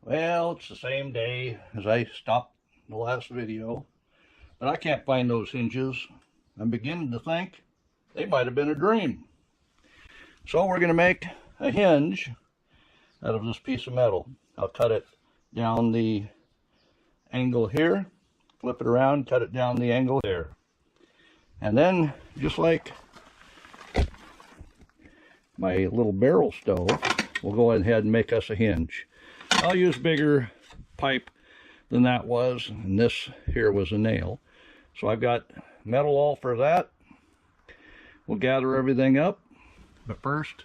Well, it's the same day as I stopped the last video, but I can't find those hinges. I'm beginning to think they might have been a dream. So we're going to make a hinge out of this piece of metal. I'll cut it down the angle here, flip it around, cut it down the angle there. And then, just like my little barrel stove, we'll go ahead and make us a hinge. I'll use bigger pipe than that was, and this here was a nail. So I've got metal all for that. We'll gather everything up, but first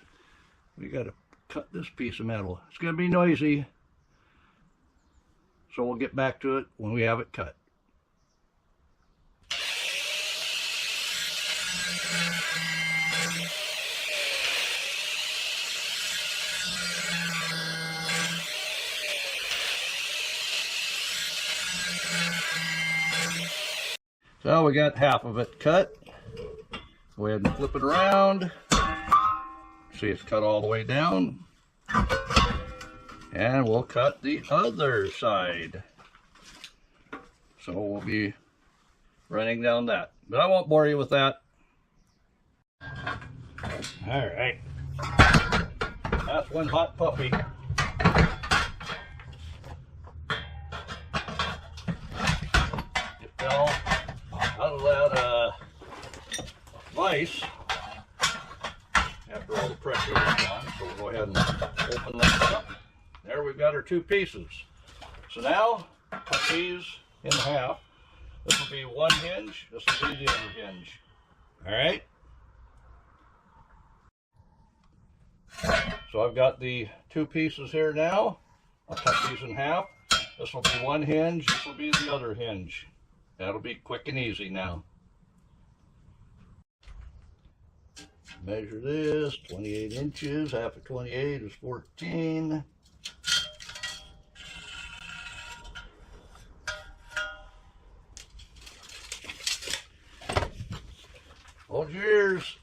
we got to cut this piece of metal. It's going to be noisy, so we'll get back to it when we have it cut. So we got half of it cut. Go ahead and flip it around. See, it's cut all the way down. And we'll cut the other side. So we'll be running down that. But I won't bore you with that. All right. That's one hot puppy. It fell out of that vise after all the pressure was gone. So we'll go ahead and open that up. There we've got our two pieces. So now cut these in half. This will be one hinge, this will be the other hinge. All right. So I've got the two pieces here now. I'll cut these in half. This will be one hinge, this will be the other hinge. That'll be quick and easy now. Measure this, 28 inches, half of 28 is 14. Hold your ears.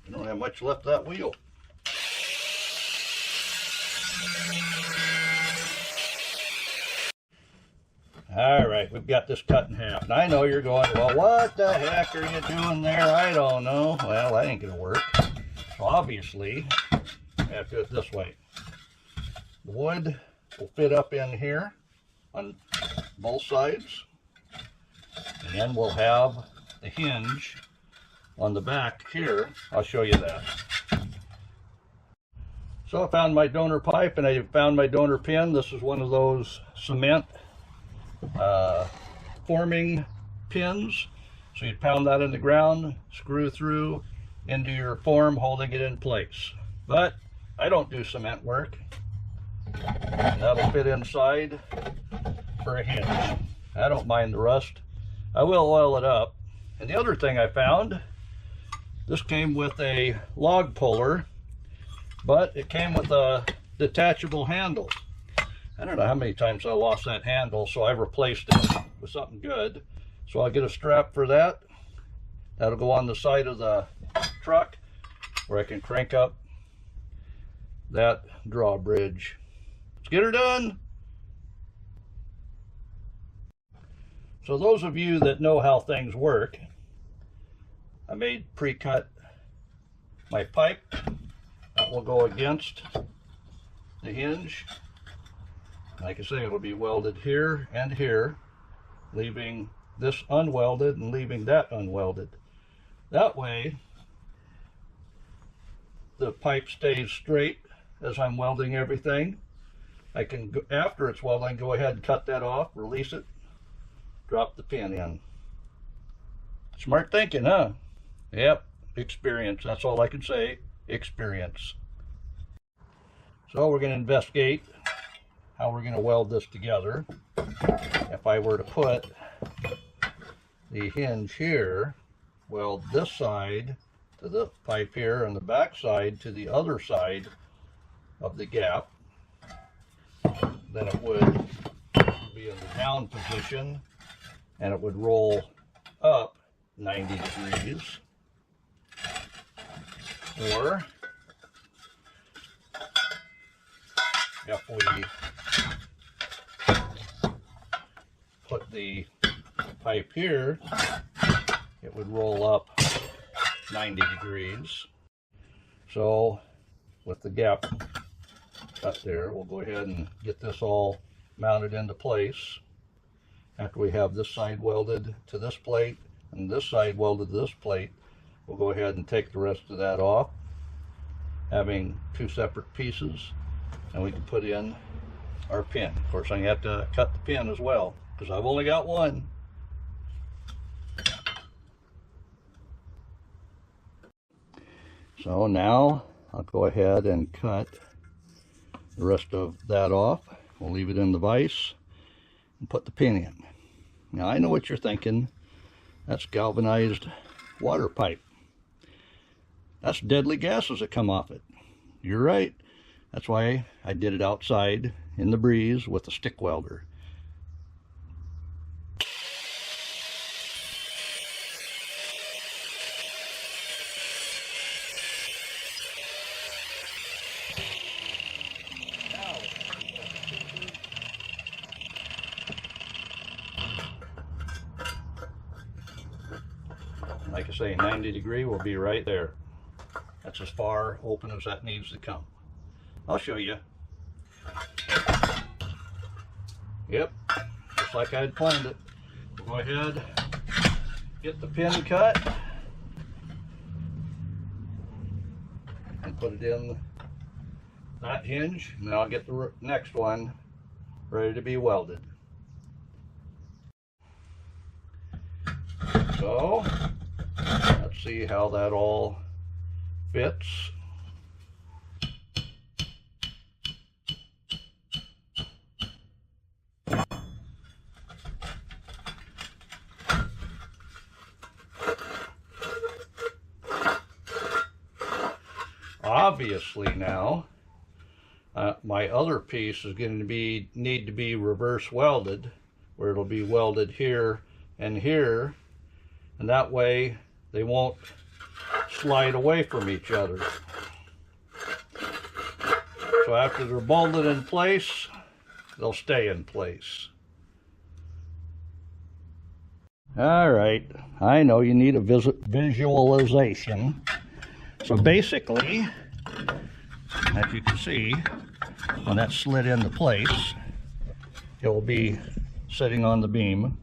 You don't have much left of that wheel. All right, we've got this cut in half. And I know you're going, well, what the heck are you doing there? I don't know. Well, that ain't gonna work. So obviously, I have to do it this way. The wood will fit up in here on both sides. And then we'll have the hinge on the back here. I'll show you that. So I found my donor pipe and I found my donor pin. This is one of those cement forming pins. So you pound that in the ground, screw through into your form, holding it in place. But I don't do cement work. And that'll fit inside for a hinge. I don't mind the rust. I will oil it up. And the other thing I found, this came with a log puller, but it came with a detachable handle. I don't know how many times I lost that handle, so I replaced it with something good. So I'll get a strap for that. That'll go on the side of the truck where I can crank up that drawbridge. Let's get her done. So those of you that know how things work, I made pre-cut my pipe that will go against the hinge. Like I say, it'll be welded here and here, leaving this unwelded and leaving that unwelded. That way, the pipe stays straight as I'm welding everything. I can, after it's welding, go ahead and cut that off, release it, drop the pin in. Smart thinking, huh? Yep, experience. That's all I can say, experience. So we're going to investigate how we're going to weld this together. If I were to put the hinge here, weld this side to the pipe here and the back side to the other side of the gap, then it would be in the down position and it would roll up 90 degrees. Or if we the pipe here, it would roll up 90 degrees. So with the gap cut there, we'll go ahead and get this all mounted into place. After we have this side welded to this plate and this side welded to this plate, we'll go ahead and take the rest of that off, having two separate pieces, and we can put in our pin. Of course, I have to cut the pin as well because I've only got one. So now I'll go ahead and cut the rest of that off. We'll leave it in the vise and put the pin in. Now I know what you're thinking. That's galvanized water pipe. That's deadly gases that come off it. You're right. That's why I did it outside in the breeze with a stick welder. Like I say, 90 degree will be right there. That's as far open as that needs to come. I'll show you. Yep, just like I had planned it. We'll go ahead, get the pin cut, and put it in that hinge, and then I'll get the next one ready to be welded. So, let's see how that all fits. Obviously now, my other piece is going to need to be reverse welded, where it'll be welded here and here, and that way they won't slide away from each other. So after they're bolted in place, they'll stay in place. All right, I know you need a visualization. So basically, as you can see, when that's slid into place, it will be sitting on the beam.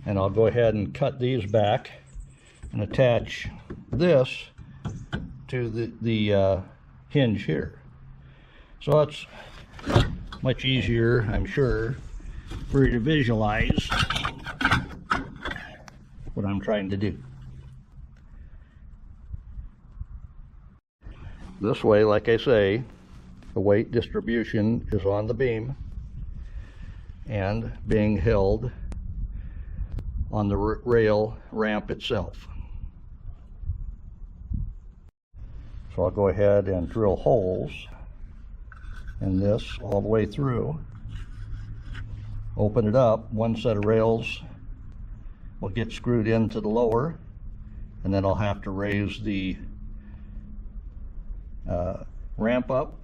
And I'll go ahead and cut these back and attach this to the hinge here. So it's much easier, I'm sure, for you to visualize what I'm trying to do. This way, like I say, the weight distribution is on the beam and being held on the rail ramp itself. So I'll go ahead and drill holes in this all the way through. Open it up. One set of rails will get screwed into the lower, and then I'll have to raise the ramp up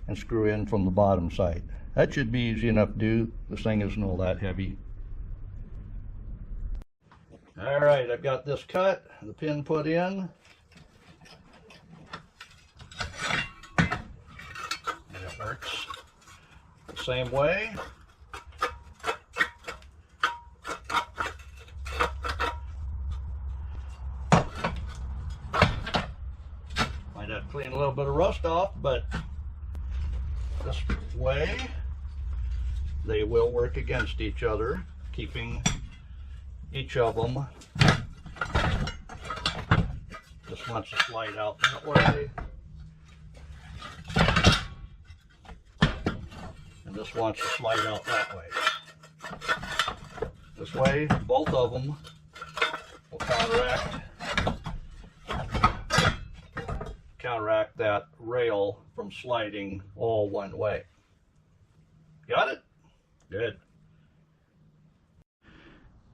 and screw in from the bottom side. That should be easy enough to do. This thing isn't all that heavy. All right, I've got this cut, the pin put in. And it works the same way. Might have to clean a little bit of rust off, but this way they will work against each other, keeping each of them. Just wants to slide out that way, and this wants to slide out that way. This way, both of them will counteract that rail from sliding all one way. Got it? Good.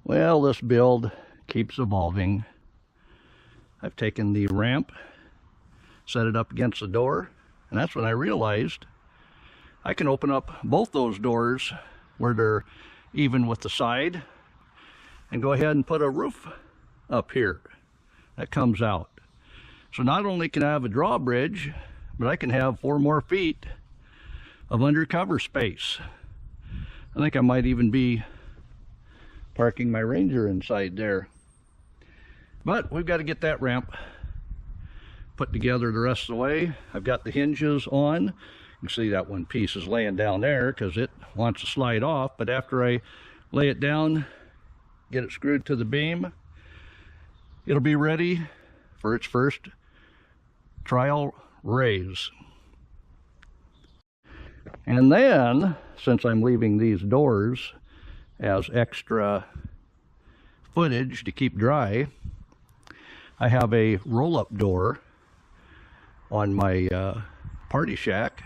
Well, this build keeps evolving. I've taken the ramp, set it up against the door, and that's when I realized I can open up both those doors where they're even with the side, and go ahead and put a roof up here that comes out. So not only can I have a drawbridge, but I can have 4 more feet of undercover space. I think I might even be parking my Ranger inside there. But we've got to get that ramp put together the rest of the way. I've got the hinges on. You can see that one piece is laying down there because it wants to slide off, but after I lay it down, get it screwed to the beam, it'll be ready for its first trial raise. And then, since I'm leaving these doors as extra footage to keep dry, I have a roll-up door on my party shack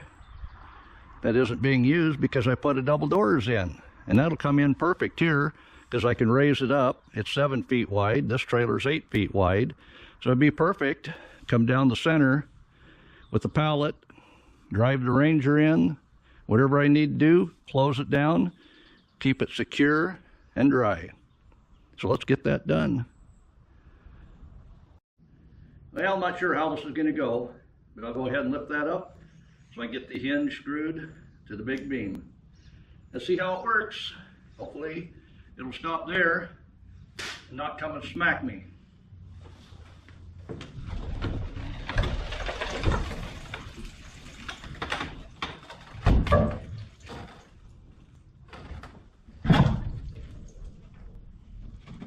that isn't being used because I put a double doors in, and that'll come in perfect here because I can raise it up. It's 7 feet wide. This trailer's 8 feet wide, so it'd be perfect. Come down the center with the pallet, drive the Ranger in, whatever I need to do, close it down, keep it secure and dry. So let's get that done. Well, I'm not sure how this is going to go, but I'll go ahead and lift that up so I get the hinge screwed to the big beam. Let's see how it works. Hopefully it'll stop there and not come and smack me.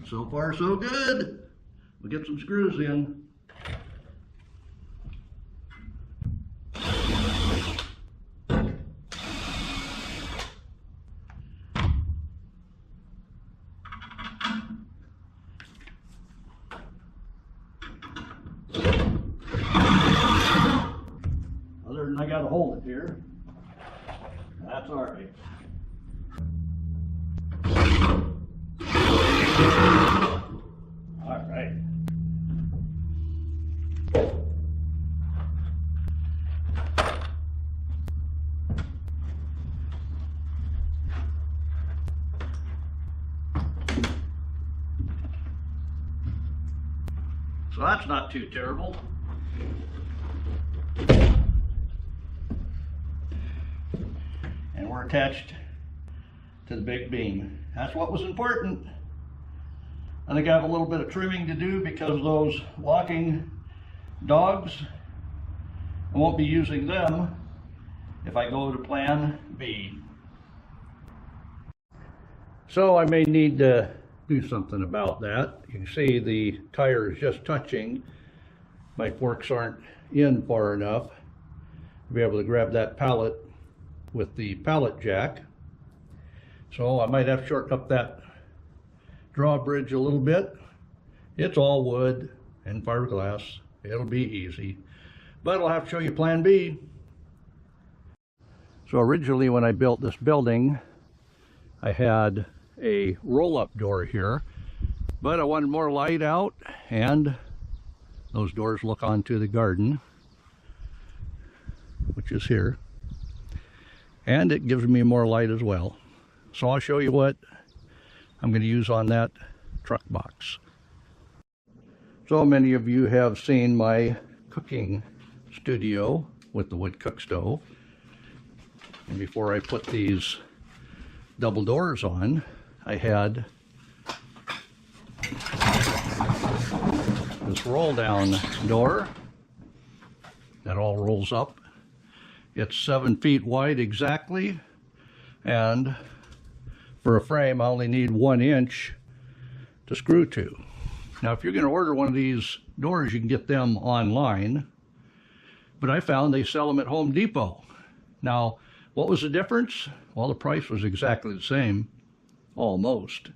So far so good. We'll get some screws in. Other than I gotta hold it here. That's all right. All right. So that's not too terrible. And we're attached to the big beam. That's what was important. I think I have a little bit of trimming to do because those walking dogs, I won't be using them if I go to plan B. So I may need to do something about that. You can see the tire is just touching. My forks aren't in far enough to be able to grab that pallet with the pallet jack. So I might have to shorten up that drawbridge a little bit. It's all wood and fiberglass. It'll be easy, but I'll have to show you plan B. So originally when I built this building, I had a roll-up door here, but I wanted more light out, and those doors look onto the garden, which is here, and it gives me more light as well. So I'll show you what I'm going to use on that truck box. So many of you have seen my cooking studio with the wood cook stove, and before I put these double doors on, I had this roll down door that all rolls up. It's 7 feet wide exactly, and for a frame I only need 1 inch to screw to. Now if you're going to order one of these doors, you can get them online, but I found they sell them at Home Depot. Now what was the difference? Well, the price was exactly the same, almost.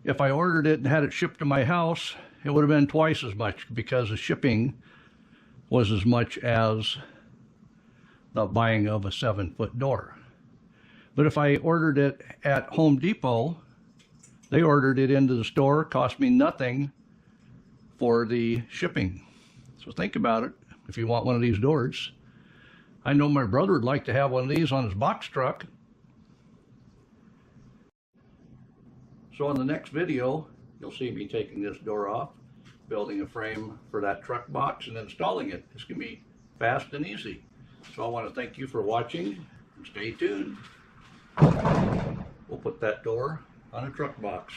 If I ordered it and had it shipped to my house, it would have been twice as much because the shipping was as much as the buying of a 7-foot door. But if I ordered it at Home Depot, they ordered it into the store, cost me nothing for the shipping. So think about it if you want one of these doors. I know my brother would like to have one of these on his box truck. So in the next video, you'll see me taking this door off, building a frame for that truck box, and installing it. It's going to be fast and easy. So I want to thank you for watching, and stay tuned. We'll put that door on a truck box.